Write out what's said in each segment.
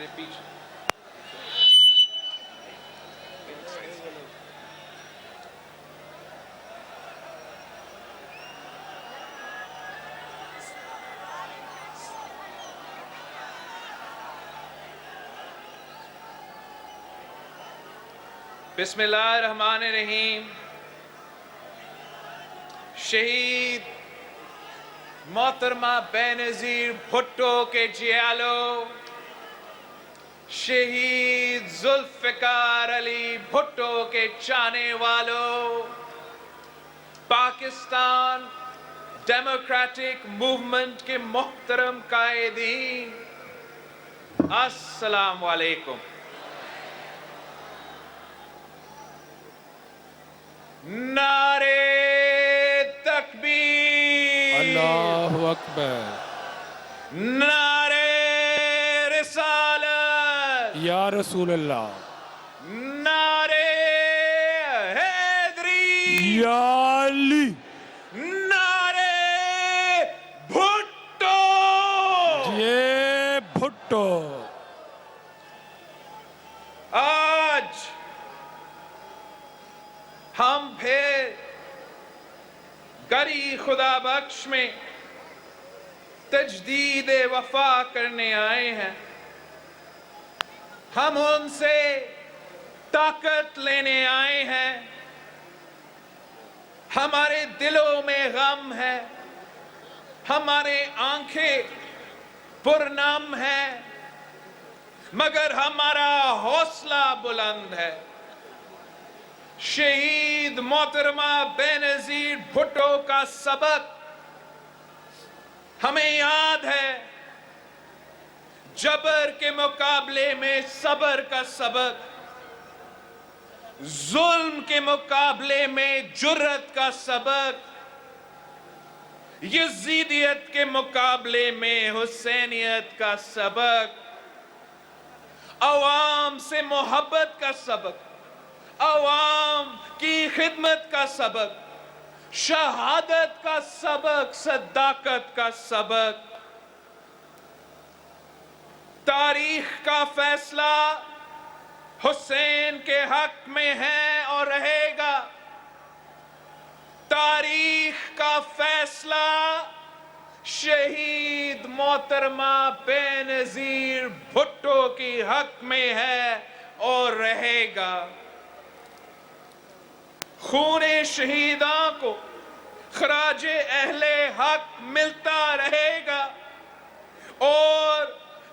نے پیچھے بسم اللہ الرحمن الرحیم. شہید محترمہ بینظیر بھٹو کے جیالو، شہید ذوالفقار علی بھٹو کے چاہنے والوں، پاکستان ڈیموکریٹک موومنٹ کے محترم قائدین، السلام علیکم. نعرے تکبیر، اللہ اکبر، نعرے رسالت یا رسول اللہ، نعرے حیدری، یا علی، نعرے بھٹو. یہ بھٹو. آج ہم پھر گری خدا بخش میں تجدید وفا کرنے آئے ہیں. ہم ان سے طاقت لینے آئے ہیں. ہمارے دلوں میں غم ہے، ہمارے آنکھیں پرنم ہیں، مگر ہمارا حوصلہ بلند ہے. شہید محترمہ بینظیر بھٹو کا سبق ہمیں یاد ہے. جبر کے مقابلے میں صبر کا سبق، ظلم کے مقابلے میں جرت کا سبق، یزیدیت کے مقابلے میں حسینیت کا سبق، عوام سے محبت کا سبق، عوام کی خدمت کا سبق، شہادت کا سبق، صداقت کا سبق. تاریخ کا فیصلہ حسین کے حق میں ہے اور رہے گا. تاریخ کا فیصلہ شہید محترمہ بینظیر بھٹو کی حق میں ہے اور رہے گا. خون شہیداں کو خراج اہل حق ملتا رہے گا اور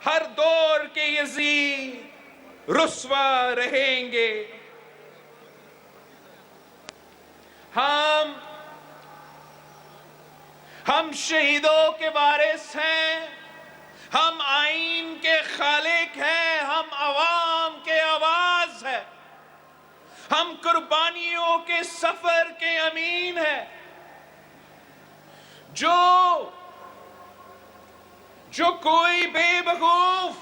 ہر دور کے یزید رسوا رہیں گے. ہم شہیدوں کے وارث ہیں، ہم آئین کے خالق ہیں، ہم عوام کے آواز ہیں، ہم قربانیوں کے سفر کے امین ہیں. جو کوئی بے وقوف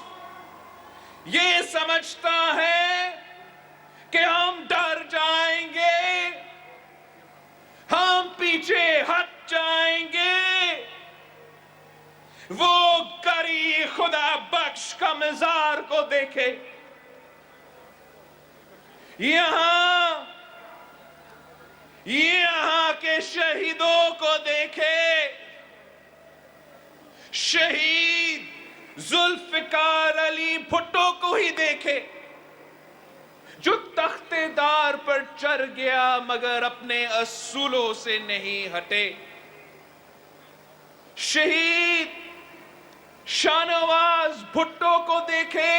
یہ سمجھتا ہے کہ ہم ڈر جائیں گے، ہم پیچھے ہٹ جائیں گے، وہ گری خدا بخش کا مزار کو دیکھے. یہاں کے شہیدوں کو دیکھے. شہید ذوالفقار علی بھٹو کو ہی دیکھے جو تخت دار پر چڑھ گیا مگر اپنے اصولوں سے نہیں ہٹے. شہید شاہنواز بھٹو کو دیکھے،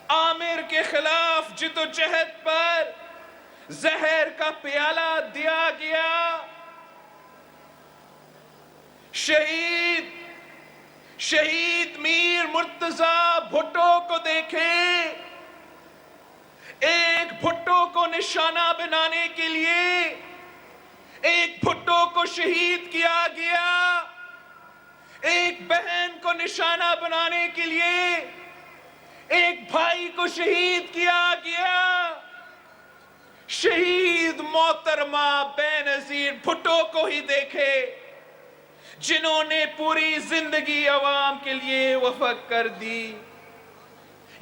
عامر کے خلاف جدوجہد پر زہر کا پیالہ دیا گیا. شہید میر مرتضی بھٹو کو دیکھیں. ایک بھٹو کو نشانہ بنانے کے لیے ایک بھٹو کو شہید کیا گیا، ایک بہن کو نشانہ بنانے کے لیے ایک بھائی کو شہید کیا گیا. شہید محترمہ بینظیر بھٹو کو ہی دیکھے جنہوں نے پوری زندگی عوام کے لیے وقف کر دی.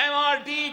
MRD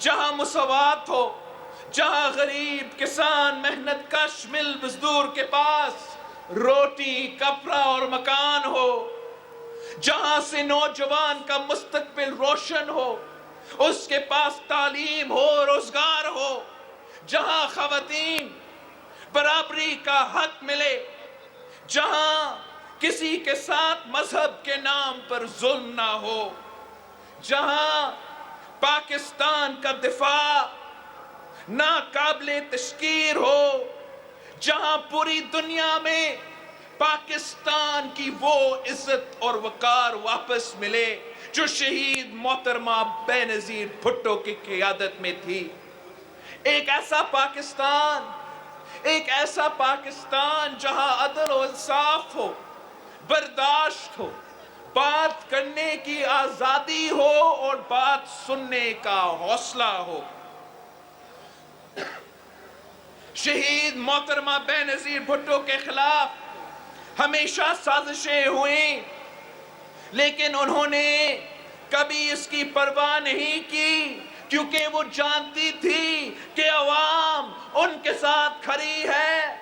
جہاں مساوات ہو، جہاں غریب کسان محنت کش مل مزدور کے پاس روٹی کپڑا اور مکان ہو، جہاں سے نوجوان کا مستقبل روشن ہو، اس کے پاس تعلیم ہو، روزگار ہو، جہاں خواتین برابری کا حق ملے، جہاں کسی کے ساتھ مذہب کے نام پر ظلم نہ ہو، جہاں پاکستان کا دفاع ناقابل تشکیر ہو، جہاں پوری دنیا میں پاکستان کی وہ عزت اور وقار واپس ملے جو شہید محترمہ بے نظیر بھٹو کی قیادت میں تھی۔ ایک ایسا پاکستان جہاں عدل و انصاف ہو، برداشت ہو، بات کرنے کی آزادی ہو اور بات سننے کا حوصلہ ہو۔ شہید محترمہ بے نظیر بھٹو کے خلاف ہمیشہ سازشیں ہوئیں، لیکن انہوں نے کبھی اس کی پرواہ نہیں کی، کیونکہ وہ جانتی تھی کہ عوام ان کے ساتھ کھڑی ہے۔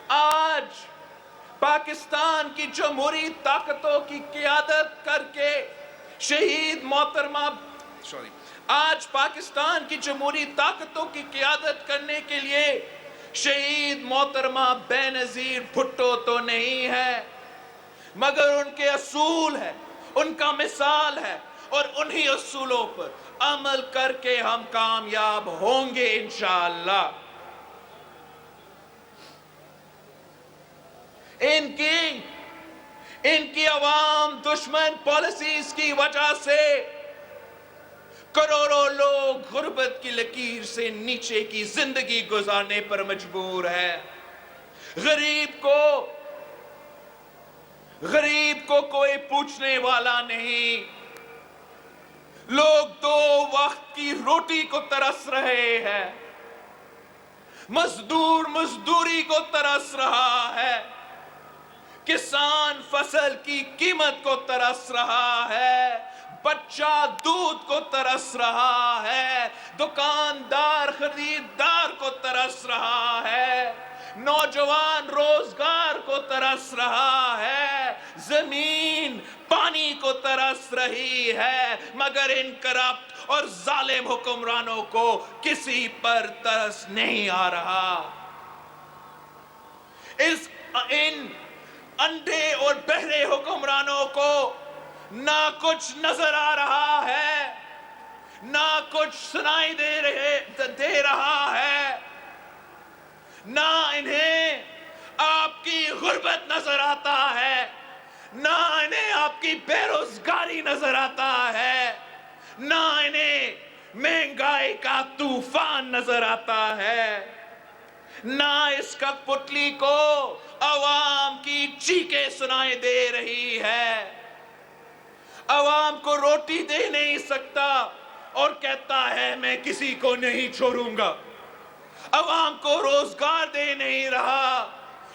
آج پاکستان کی جمہوری طاقتوں کی قیادت کر کے آج پاکستان کی جمہوری طاقتوں کی قیادت کرنے کے لیے شہید محترمہ بے نظیر بھٹو تو نہیں ہے، مگر ان کے اصول ہے، ان کا مثال ہے، اور انہی اصولوں پر عمل کر کے ہم کامیاب ہوں گے انشاءاللہ۔ ان کی عوام دشمن پالیسیز کی وجہ سے کروڑوں لوگ غربت کی لکیر سے نیچے کی زندگی گزارنے پر مجبور ہے۔ غریب کو کوئی پوچھنے والا نہیں، لوگ 2 وقت کی روٹی کو ترس رہے ہیں، مزدور مزدوری کو ترس رہا ہے، کسان فصل کی قیمت کو ترس رہا ہے، بچہ دودھ کو ترس رہا ہے، دکاندار خریدار کو ترس رہا ہے، نوجوان روزگار کو ترس رہا ہے، زمین پانی کو ترس رہی ہے، مگر ان کرپٹ اور ظالم حکمرانوں کو کسی پر ترس نہیں آ رہا۔ ان اندھے اور بہرے حکمرانوں کو نہ کچھ نظر آ رہا ہے، نہ کچھ سنائی دے رہا ہے، نہ انہیں آپ کی غربت نظر آتا ہے، نہ انہیں آپ کی بے روزگاری نظر آتا ہے، نہ انہیں مہنگائی کا طوفان نظر آتا ہے، نہ اس کٹپتلی کو عوام کی چیخیں سنائی دے رہی ہے۔ عوام کو روٹی دے نہیں سکتا اور کہتا ہے میں کسی کو نہیں چھوڑوں گا، عوام کو روزگار دے نہیں رہا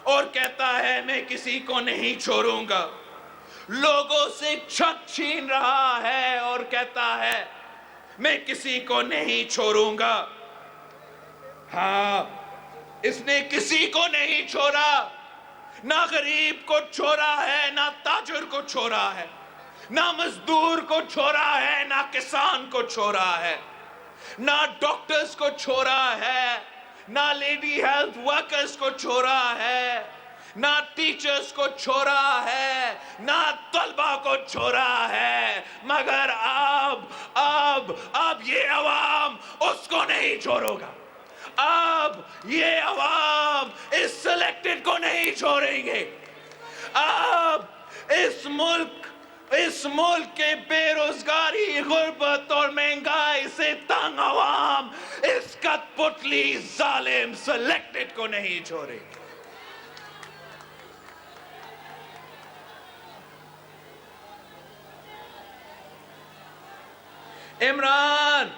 اور کہتا ہے میں کسی کو نہیں چھوڑوں گا، لوگوں سے چھت چھین رہا ہے اور کہتا ہے میں کسی کو نہیں چھوڑوں گا۔ ہاں، اس نے کسی کو نہیں چھوڑا، نہ غریب کو چھوڑا ہے، نہ تاجر کو چھوڑا ہے، نہ مزدور کو چھوڑا ہے، نہ کسان کو چھوڑا ہے، نہ ڈاکٹرز کو چھوڑا ہے، نہ لیڈی ہیلتھ ورکرز کو چھوڑا ہے، نہ ٹیچرز کو چھوڑا ہے، نہ طلبہ کو چھوڑا ہے، مگر اب یہ عوام اس کو نہیں چھوڑو گا، اب یہ عوام اس سلیکٹڈ کو نہیں چھوڑیں گے، اب اس ملک کے بے روزگاری، غربت اور مہنگائی سے تنگ عوام اس کٹپتلی ظالم سلیکٹڈ کو نہیں چھوڑے گی۔ عمران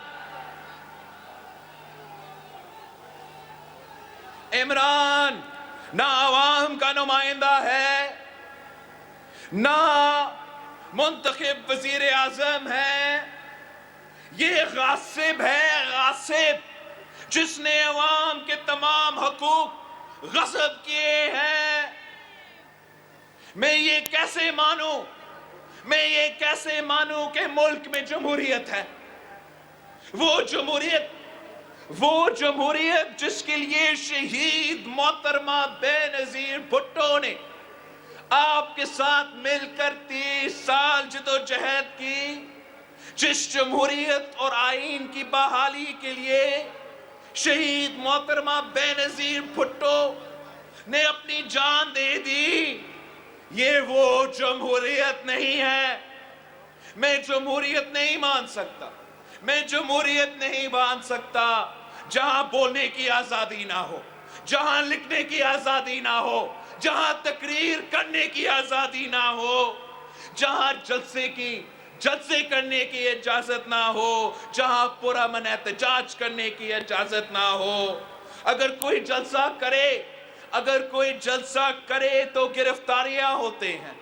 نہ عوام کا نمائندہ ہے، نہ منتخب وزیر اعظم ہے، یہ غاصب ہے، غاصب، جس نے عوام کے تمام حقوق غصب کیے ہیں۔ میں یہ کیسے مانوں کہ ملک میں جمہوریت ہے؟ وہ جمہوریت جس کے لیے شہید محترمہ بے نظیر بھٹو نے آپ کے ساتھ مل کر 30 سال جدوجہد کی، جس جمہوریت اور آئین کی بحالی کے لیے شہید محترمہ بے نظیر بھٹو نے اپنی جان دے دی، یہ وہ جمہوریت نہیں ہے۔ میں جمہوریت نہیں مان سکتا جہاں بولنے کی آزادی نہ ہو، جہاں لکھنے کی آزادی نہ ہو، جہاں تقریر کرنے کی آزادی نہ ہو، جہاں جلسے کرنے کی اجازت نہ ہو، جہاں پرامن احتجاج کرنے کی اجازت نہ ہو۔ اگر کوئی جلسہ کرے تو گرفتاریاں ہوتے ہیں،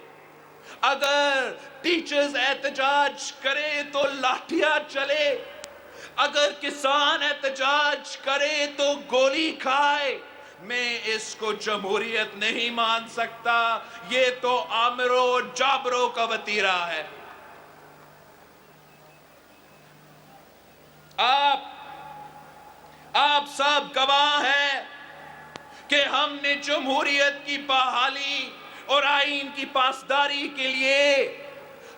اگر ٹیچرز احتجاج کرے تو لاٹھیاں چلے، اگر کسان احتجاج کرے تو گولی کھائے۔ میں اس کو جمہوریت نہیں مان سکتا، یہ تو آمروں اور جابروں کا وتیرہ ہے۔ آپ سب گواہ ہیں کہ ہم نے جمہوریت کی بحالی اور آئین کی پاسداری کے لیے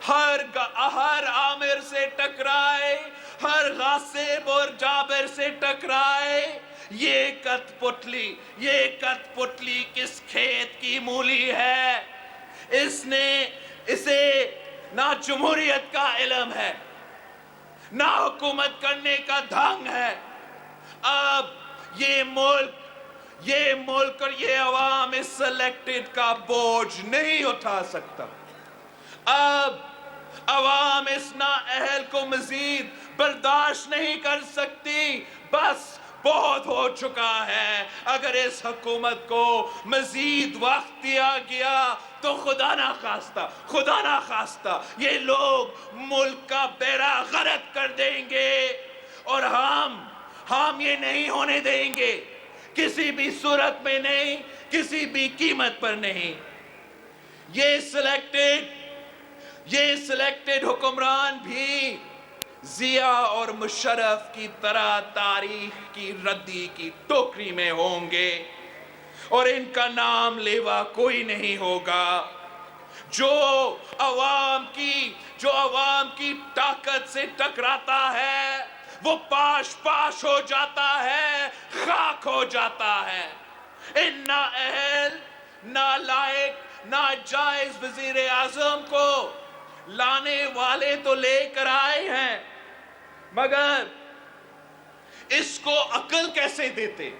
ہر آمر سے ٹکرائے، ہر غاصب اور جابر سے ٹکرائے۔ یہ کت پتلی کس کھیت کی مولی ہے؟ اسے نہ جمہوریت کا علم ہے، نہ حکومت کرنے کا دھنگ ہے۔ اب یہ ملک اور یہ عوام اس سلیکٹڈ کا بوجھ نہیں اٹھا سکتا۔ اب عوام اس نااہل کو مزید برداشت نہیں کر سکتی، بس بہت ہو چکا ہے۔ اگر اس حکومت کو مزید وقت دیا گیا تو خدا نہ خواستہ یہ لوگ ملک کا بیڑا غرق کر دیں گے، اور ہم یہ نہیں ہونے دیں گے، کسی بھی صورت میں نہیں، کسی بھی قیمت پر نہیں۔ یہ سلیکٹڈ حکمران بھی ضیاء اور مشرف کی طرح تاریخ کی ردی کی ٹوکری میں ہوں گے، اور ان کا نام لیوا کوئی نہیں ہوگا۔ جو عوام کی طاقت سے ٹکراتا ہے وہ پاش ہو جاتا ہے، خاک ہو جاتا ہے۔ ان نااہل، نالائق، ناجائز وزیر اعظم کو لانے والے تو لے کر آئے ہیں، مگر اس کو عقل کیسے دیتے،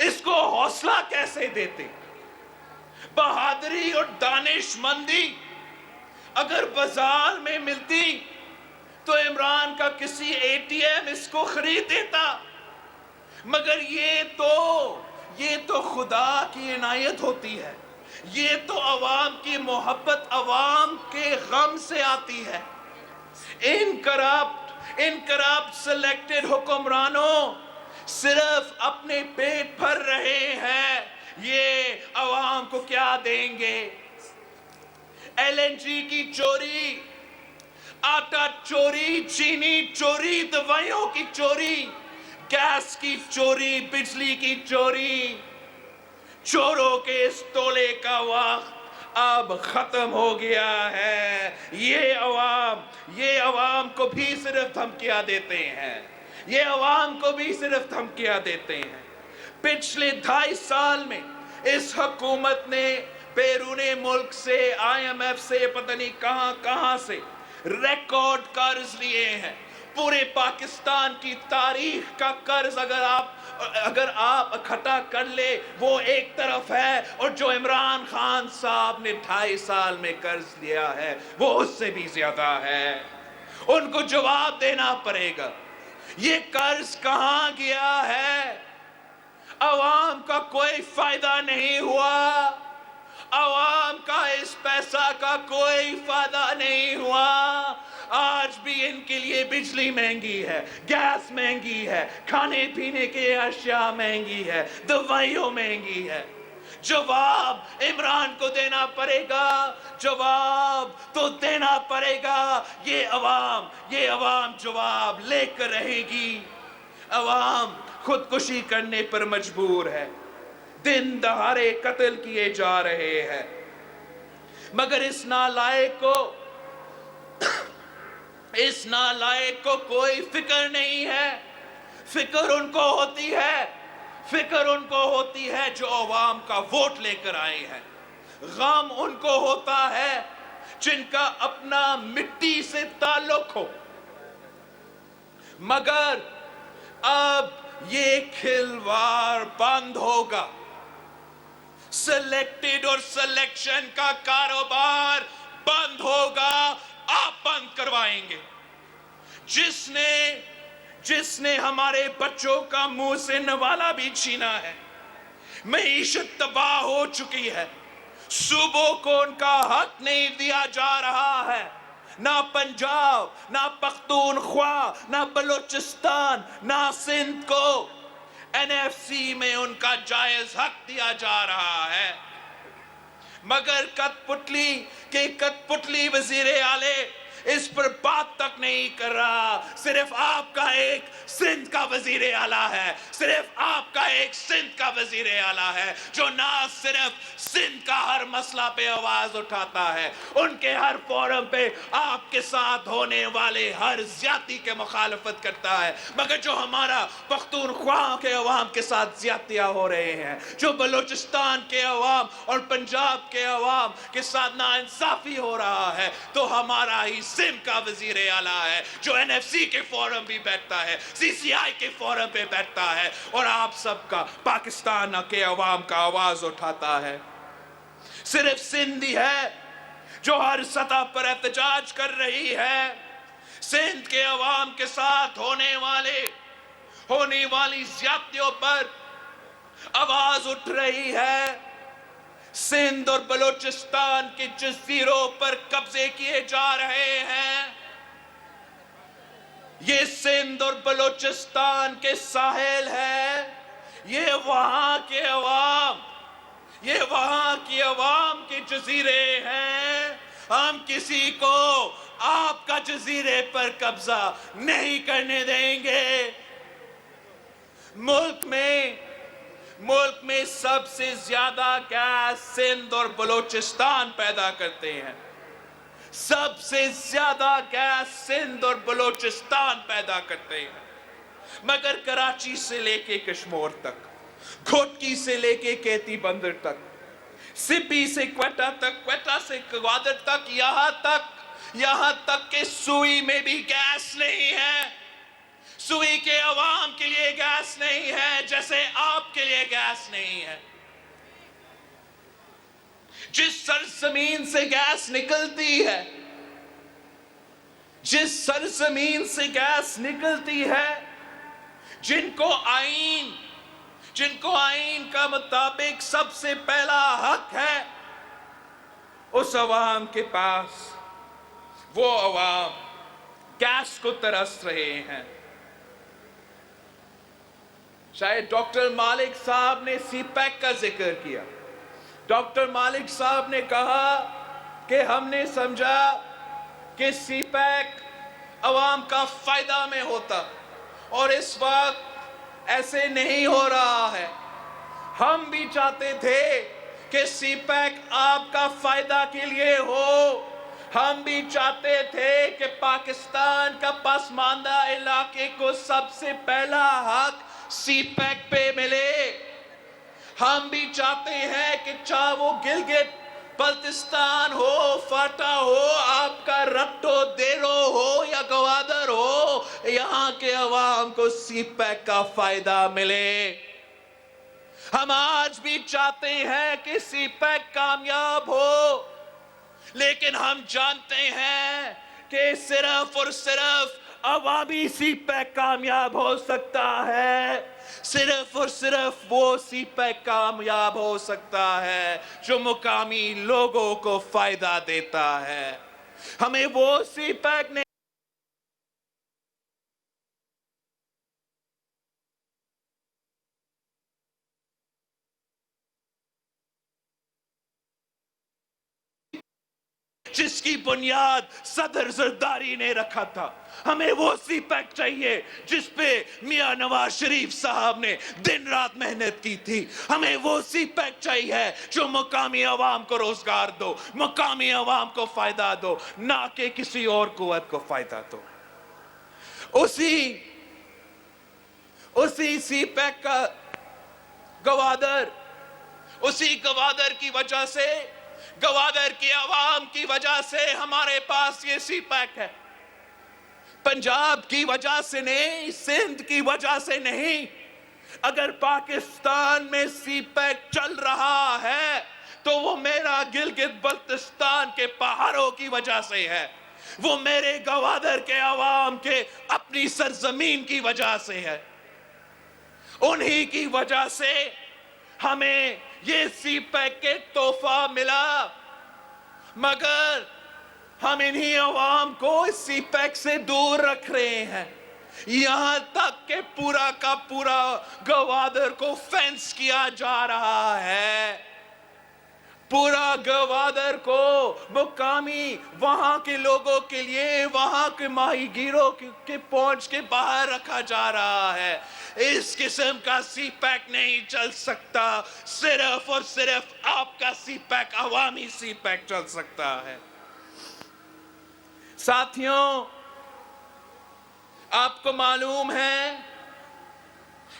اس کو حوصلہ کیسے دیتے؟ بہادری اور دانش مندی اگر بازار میں ملتی تو عمران کا کسی اے ٹی ایم اس کو خرید دیتا، مگر یہ تو خدا کی عنایت ہوتی ہے، یہ تو عوام کی محبت عوام کے غم سے آتی ہے۔ ان کرپٹ سلیکٹڈ حکمرانوں صرف اپنے پیٹ بھر رہے ہیں، یہ عوام کو کیا دیں گے؟ ایل این جی کی چوری، آٹا چوری، چینی چوری، دوائیوں کی چوری، گیس کی چوری، بجلی کی چوری، چوروں کے اس ٹولے کا وقت اب ختم ہو گیا ہے۔ یہ عوام کو بھی صرف دھمکیاں دیتے ہیں، پچھلے 2.5 سال میں اس حکومت نے بیرون ملک سے، آئی ایم ایف سے، پتہ نہیں کہاں سے ریکارڈ قرض لیے ہیں۔ پورے پاکستان کی تاریخ کا قرض اگر آپ اکٹھا کر لے وہ ایک طرف ہے، اور جو عمران خان صاحب نے 2.5 سال میں قرض لیا ہے وہ اس سے بھی زیادہ ہے۔ ان کو جواب دینا پڑے گا، یہ قرض کہاں گیا ہے؟ عوام کا کوئی فائدہ نہیں ہوا، عوام کا اس پیسہ کا کوئی فائدہ نہیں ہوا۔ آج بھی ان کے لیے بجلی مہنگی ہے، گیس مہنگی ہے، کھانے پینے کے اشیاء مہنگی ہے، دوائیوں مہنگی ہے۔ جواب عمران کو دینا پڑے گا، جواب تو دینا پڑے گا۔ یہ عوام جواب لے کر رہے گی۔ عوام خودکشی کرنے پر مجبور ہے، دن دہاڑے قتل کیے جا رہے ہیں، مگر اس نالائق کو کوئی فکر نہیں ہے۔ فکر ان کو ہوتی ہے جو عوام کا ووٹ لے کر آئے ہیں۔ غم ان کو ہوتا ہے جن کا اپنا مٹی سے تعلق ہو۔ مگر اب یہ کھلواڑ بند ہوگا، سلیکٹڈ اور سلیکشن کا کاروبار بند ہوگا، آپ بند کروائیں گے۔ جس نے ہمارے بچوں کا منہ سے نوالا بھی چھینا ہے، معیشت تباہ ہو چکی ہے، صوبوں کو ان کا حق نہیں دیا جا رہا ہے، نہ پنجاب، نہ پختونخوا، نہ بلوچستان، نہ سندھ کو NFC میں ان کا جائز حق دیا جا رہا ہے۔ مگر کت پتلی وزیر اعلی اس پر بات تک نہیں کر رہا۔ صرف آپ کا ایک سندھ کا وزیر اعلیٰ ہے، صرف آپ کا ایک سندھ کا وزیر اعلیٰ ہے جو نہ صرف سندھ کا ہر مسئلہ پہ آواز اٹھاتا ہے، ان کے ہر فورم پہ آپ کے ساتھ ہونے والے ہر زیادتی کے مخالفت کرتا ہے، مگر جو ہمارا پختونخوا کے عوام کے ساتھ زیادتیاں ہو رہے ہیں، جو بلوچستان کے عوام اور پنجاب کے عوام کے ساتھ ناانصافی ہو رہا ہے، تو ہمارا ہی سندھ کا وزیر اعلیٰ ہے جو NFC کے فورم بھی بیٹھتا ہے، CCI کے فورم پہ بیٹھتا ہے، اور آپ سب کا پاکستان کے عوام کا آواز اٹھاتا ہے۔ صرف سندھ ہی ہے جو ہر سطح پر احتجاج کر رہی ہے، سندھ کے عوام کے ساتھ ہونے والی زیادتیوں پر آواز اٹھ رہی ہے۔ سندھ اور بلوچستان کے جزیروں پر قبضے کیے جا رہے ہیں۔ یہ سندھ اور بلوچستان کے ساحل ہے، یہ وہاں کی عوام کے جزیرے ہیں۔ ہم کسی کو آپ کا جزیرے پر قبضہ نہیں کرنے دیں گے۔ ملک میں سب سے زیادہ گیس سندھ اور بلوچستان پیدا کرتے ہیں، سب سے زیادہ گیس سندھ اور بلوچستان پیدا کرتے ہیں، مگر کراچی سے لے کے کشمور تک، گھوٹکی سے لے کے کیتی بندر تک، سپی سے کوئٹہ تک، کوئٹہ سے گوادر تک، یہاں تک کہ سوئی میں بھی گیس نہیں ہے۔ سوئی کے عوام کے لیے گیس نہیں ہے، جیسے آپ کے لیے گیس نہیں ہے۔ جس سرزمین سے گیس نکلتی ہے، جن کو آئین کا مطابق سب سے پہلا حق ہے، اس عوام کے پاس وہ عوام گیس کو ترس رہے ہیں۔ شاید ڈاکٹر مالک صاحب نے سی پیک کا ذکر کیا۔ ڈاکٹر مالک صاحب نے کہا کہ ہم نے سمجھا کہ سی پیک عوام کا فائدہ میں ہوتا، اور اس وقت ایسے نہیں ہو رہا ہے۔ ہم بھی چاہتے تھے کہ سی پیک آپ کا فائدہ کے لیے ہو، ہم بھی چاہتے تھے کہ پاکستان کا پسماندہ علاقے کو سب سے پہلا حق سی پیک پہ ملے۔ ہم بھی چاہتے ہیں کہ چاہے وہ گلگت بلتستان ہو، فاٹا ہو، آپ کا رٹو دیرو ہو یا گوادر ہو، یہاں کے عوام کو سی پیک کا فائدہ ملے۔ ہم آج بھی چاہتے ہیں کہ سی پیک کامیاب ہو، لیکن ہم جانتے ہیں کہ صرف اور صرف عوامی سی پیک کامیاب ہو سکتا ہے، صرف اور صرف وہ سی پیک کامیاب ہو سکتا ہے جو مقامی لوگوں کو فائدہ دیتا ہے۔ ہمیں وہ سی پیک نہیں جس کی بنیاد صدر زرداری نے رکھا تھا. ہمیں وہ سی پیک چاہیے جس پہ میاں نواز شریف صاحب نے دن رات محنت کی تھی. ہمیں وہ سی پیک چاہیے جو مقامی عوام کو روزگار دو, مقامی عوام کو فائدہ دو, نہ کہ کسی اور قوت کو فائدہ دو. اسی سی پیک کا گوادر, اسی گوادر کی وجہ سے, گوادر کی عوام کی وجہ سے ہمارے پاس یہ سی پیک ہے. پنجاب کی وجہ سے نہیں, سندھ کی وجہ سے نہیں. اگر پاکستان میں سی پیک چل رہا ہے تو وہ میرا گلگت بلتستان کے پہاڑوں کی وجہ سے ہے, وہ میرے گوادر کے عوام کے اپنی سرزمین کی وجہ سے ہے. انہی کی وجہ سے ہمیں یہ سی پیک کے تحفہ ملا, مگر ہم انہی عوام کو اس سی پیک سے دور رکھ رہے ہیں. یہاں تک کہ پورا کا پورا گوادر کو فینس کیا جا رہا ہے. پورا گوادر کو مقامی وہاں کے لوگوں کے لیے, وہاں کے ماہی گیروں کے پہنچ کے باہر رکھا جا رہا ہے. اس قسم کا سی پیک نہیں چل سکتا. صرف اور صرف آپ کا سی پیک, عوامی سی پیک چل سکتا ہے. ساتھیوں, آپ کو معلوم ہے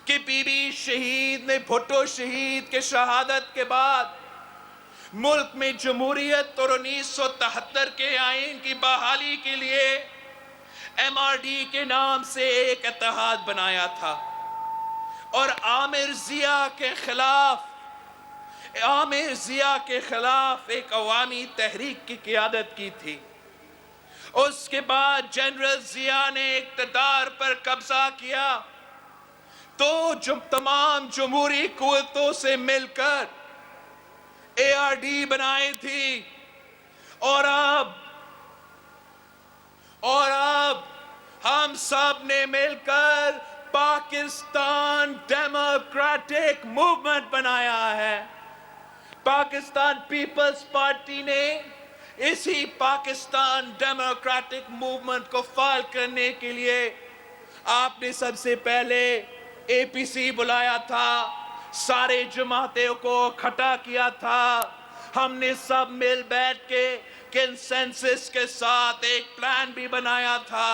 کہ بی بی شہید نے, بھٹو شہید کے شہادت کے بعد ملک میں جمہوریت اور 1973 کے آئین کی بحالی کے لیے ایم آر ڈی کے نام سے ایک اتحاد بنایا تھا اور عامر ضیاء کے خلاف ایک عوامی تحریک کی قیادت کی تھی. اس کے بعد جنرل ضیاء نے اقتدار پر قبضہ کیا تو تمام جمہوری قوتوں سے مل کر اے آر ڈی بنائی تھی. اور اب ہم سب نے مل کر پاکستان ڈیموکریٹک موومنٹ بنایا ہے. پاکستان پیپلز پارٹی نے اسی پاکستان ڈیموکریٹک موومنٹ کو فعال کرنے کے لیے آپ نے سب سے پہلے اے پی سی بلایا تھا, سارے جماعتوں کو اکٹھا کیا تھا. ہم نے سب مل بیٹھ کے کنسنسس کے ساتھ ایک پلان بھی بنایا تھا.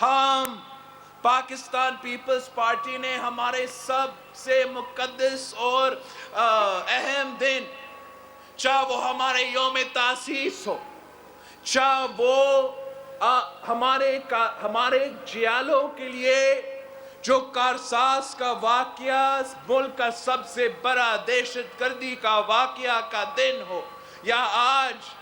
ہم پاکستان پیپلز پارٹی نے ہمارے سب سے مقدس اور اہم دن, چاہے وہ ہمارے یوم تاسیس ہو, چاہے وہ ہمارے جیالوں کے لیے جو کارساز کا واقعہ ملک کا سب سے بڑا دہشت گردی کا واقعہ کا دن ہو, یا آج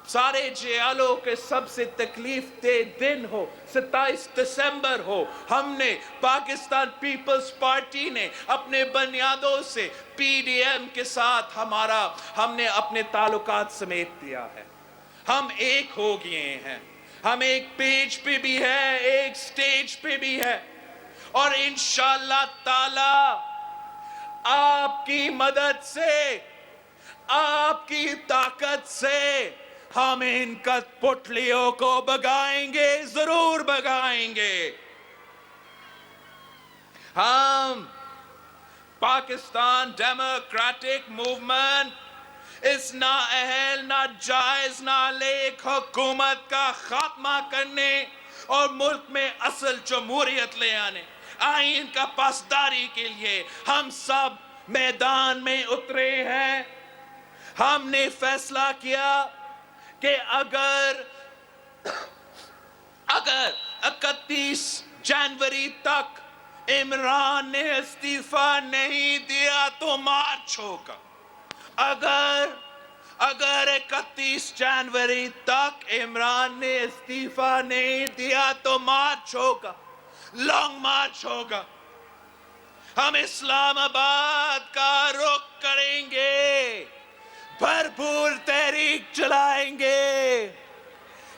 سارے جیالوں کے سب سے تکلیف دہ دن ہو, 27 دسمبر ہو, ہم نے پاکستان پیپلز پارٹی نے اپنے بنیادوں سے پی ڈی ایم کے ساتھ ہم نے اپنے تعلقات سمیٹ دیا ہے. ہم ایک ہو گئے ہیں, ہم ایک پیج پہ بھی ہے, ایک سٹیج پہ بھی ہے, اور انشاءاللہ تعالی آپ کی مدد سے, آپ کی طاقت سے ہم ان کٹ پتلیوں کو بگائیں گے, ضرور بگائیں گے. ہم پاکستان ڈیموکریٹک موومنٹ اس نااہل, ناجائز, نالیک حکومت کا خاتمہ کرنے اور ملک میں اصل جمہوریت لے آنے, آئین کا پاسداری کے لیے ہم سب میدان میں اترے ہیں. ہم نے فیصلہ کیا کہ اگر 31 جنوری تک عمران نے استعفیٰ نہیں دیا تو مارچ ہوگا. اگر 31 جنوری تک عمران نے استعفیٰ نہیں دیا تو مارچ ہوگا, لانگ مارچ ہوگا. ہم اسلام آباد کا رخ کریں گے, بھرپور تحریک چلائیں گے.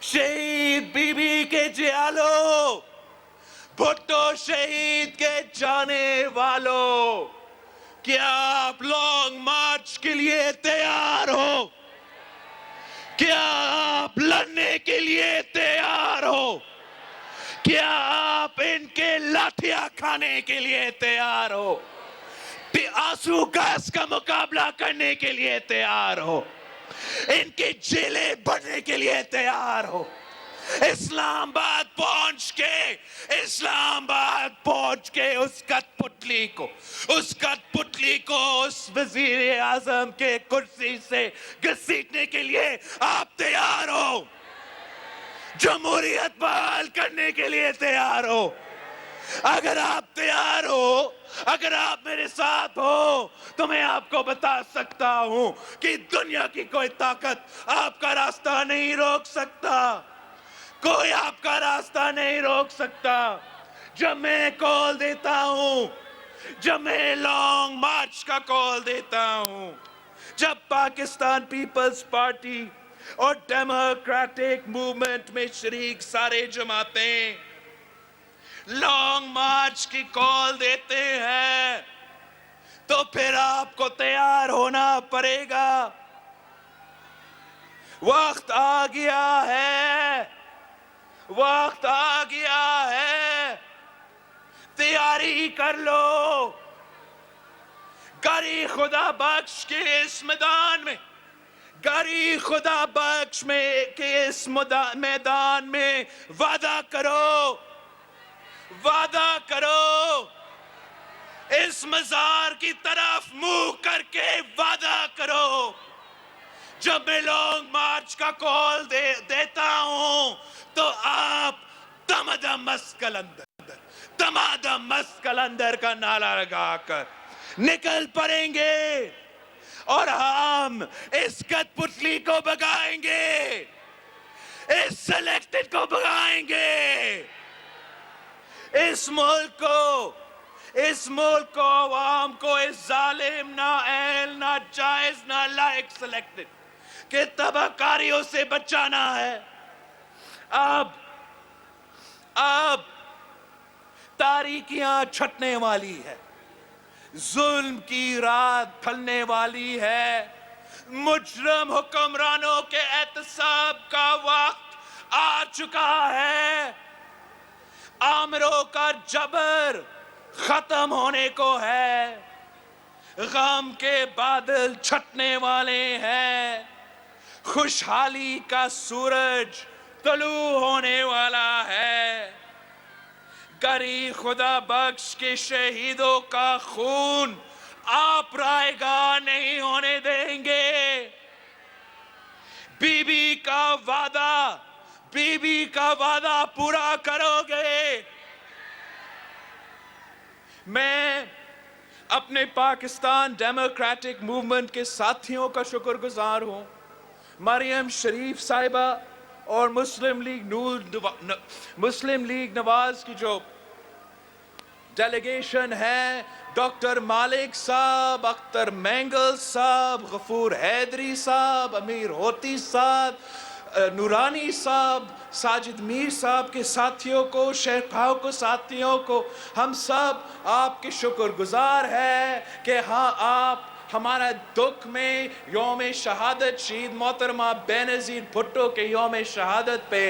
شہید بی بی کے جیالوں, بھٹو شہید کے جانے والوں, کیا آپ لانگ مارچ کے لیے تیار ہو؟ کیا کے لیے تیار ہو؟ کیا آپ ان کے لاٹھیاں کھانے کے لیے تیار ہو؟ آنسو گیس کا مقابلہ کرنے کے لیے تیار ہو؟ ان کی جیلیں بڑھنے کے لیے تیار ہو؟ اسلام آباد پہنچ کے اس کٹ پتلی کو اس وزیر اعظم کے کرسی سے گھسیٹنے کے لیے آپ تیار ہو؟ جمہوریت بحال کرنے کے لیے تیار ہو؟ اگر آپ تیار ہو، اگر آپ میرے ساتھ ہو تو میں آپ کو بتا سکتا ہوں کہ دنیا کی کوئی طاقت آپ کا راستہ نہیں روک سکتا، کوئی آپ کا راستہ نہیں روک سکتا۔ جب میں کال دیتا ہوں، جب میں لانگ مارچ کا کال دیتا ہوں، جب پاکستان پیپلز پارٹی اور ڈیموکریٹک موومنٹ میں شریک سارے جماعتیں لانگ مارچ کی کال دیتے ہیں تو پھر آپ کو تیار ہونا پڑے گا۔ وقت آ گیا ہے، وقت آ گیا ہے، تیاری کر لو۔ گری خدا بخش کے اس میدان میں، گری خدا بخش کے اس میدان میں وعدہ کرو، وعدہ کرو، اس مزار کی طرف منہ کر کے وعدہ کرو۔ جب میں لانگ مارچ کا کال دیتا ہوں تو آپ دمدم مسکلندر کا نعرہ لگا کر نکل پڑیں گے اور ہم اس کٹ پتلی کو بگائیں گے، اس سلیکٹڈ کو بگائیں گے، اس ملک کو، عوام کو اس ظالم، نااہل، ناجائز، نالائق سلیکٹڈ کہ تباہ کاریوں سے بچانا ہے۔ اب تاریکیاں چھٹنے والی ہے، ظلم کی رات پھلنے والی ہے، مجرم حکمرانوں کے احتساب کا وقت آ چکا ہے، آمروں کا جبر ختم ہونے کو ہے، غم کے بادل چھٹنے والے ہیں، خوشحالی کا سورج طلوع ہونے والا ہے۔ گری خدا بخش کے شہیدوں کا خون آپ رائے گاہ نہیں ہونے دیں گے۔ بی بی کا وعدہ پورا کرو گے۔ میں اپنے پاکستان ڈیموکریٹک موومنٹ کے ساتھیوں کا شکر گزار ہوں، مریم شریف صاحبہ اور مسلم لیگ نواز کی جو ڈیلیگیشن ہے، ڈاکٹر مالک صاحب، اختر مینگل صاحب، غفور حیدری صاحب، امیر ہوتی صاحب، نورانی صاحب، ساجد میر صاحب کے ساتھیوں کو، شیخ کو ساتھیوں کو، ہم سب آپ کے شکر گزار ہیں کہ ہاں آپ ہمارا دکھ میں یوم شہادت شہید محترمہ بینظیر بھٹو کے یوم شہادت پہ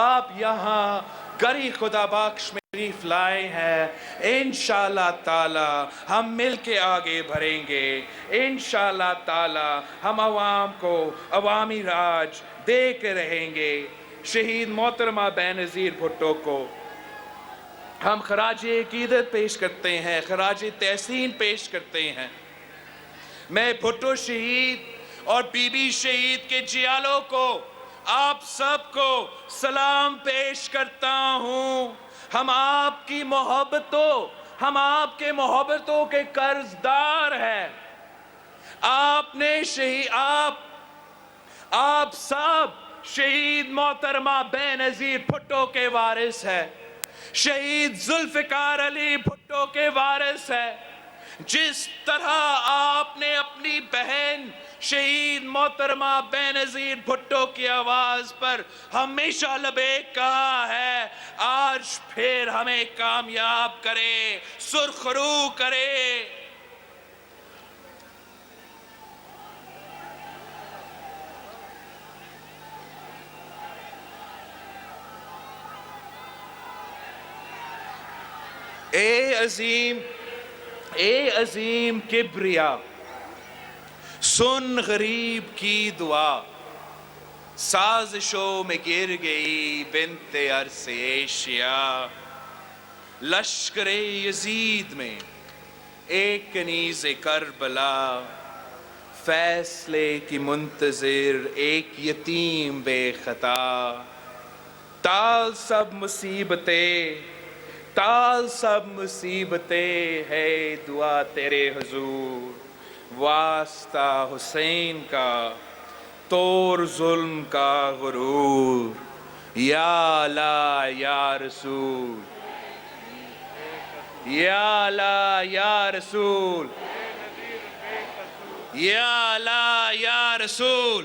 آپ یہاں گری خدا بخش میں تشریف لائے ہیں۔ انشاءاللہ تعالی ہم مل کے آگے بڑھیں گے، انشاءاللہ تعالی ہم عوام کو عوامی راج دے کے رہیں گے۔ شہید محترمہ بینظیر بھٹو کو ہم خراج عقیدت پیش کرتے ہیں، خراج تحسین پیش کرتے ہیں۔ میں بھٹو شہید اور بی بی شہید کے جیالوں کو، آپ سب کو سلام پیش کرتا ہوں۔ ہم آپ کی محبتوں، ہم آپ کے محبتوں کے قرض دار ہیں۔ آپ سب شہید محترمہ بینظیر بھٹو کے وارث ہیں، شہید ذوالفقار علی بھٹو کے وارث ہیں۔ جس طرح آپ نے اپنی بہن شہید محترمہ بینظیر بھٹو کی آواز پر ہمیشہ لبیک کہا ہے، آج پھر ہمیں کامیاب کرے، سرخرو کرے۔ اے عظیم کبریا، سن غریب کی دعا، سازشوں میں گر گئی بنت عرص ایشیا، لشکر یزید میں ایک کنیز کربلا، فیصلے کی منتظر ایک یتیم بے خطا، ٹال سب مصیبتیں ہے دعا تیرے حضور، واسطہ حسین کا توڑ ظلم کا غرور، یا اللہ یا رسول، یا اللہ یا رسول، یا اللہ یا رسول۔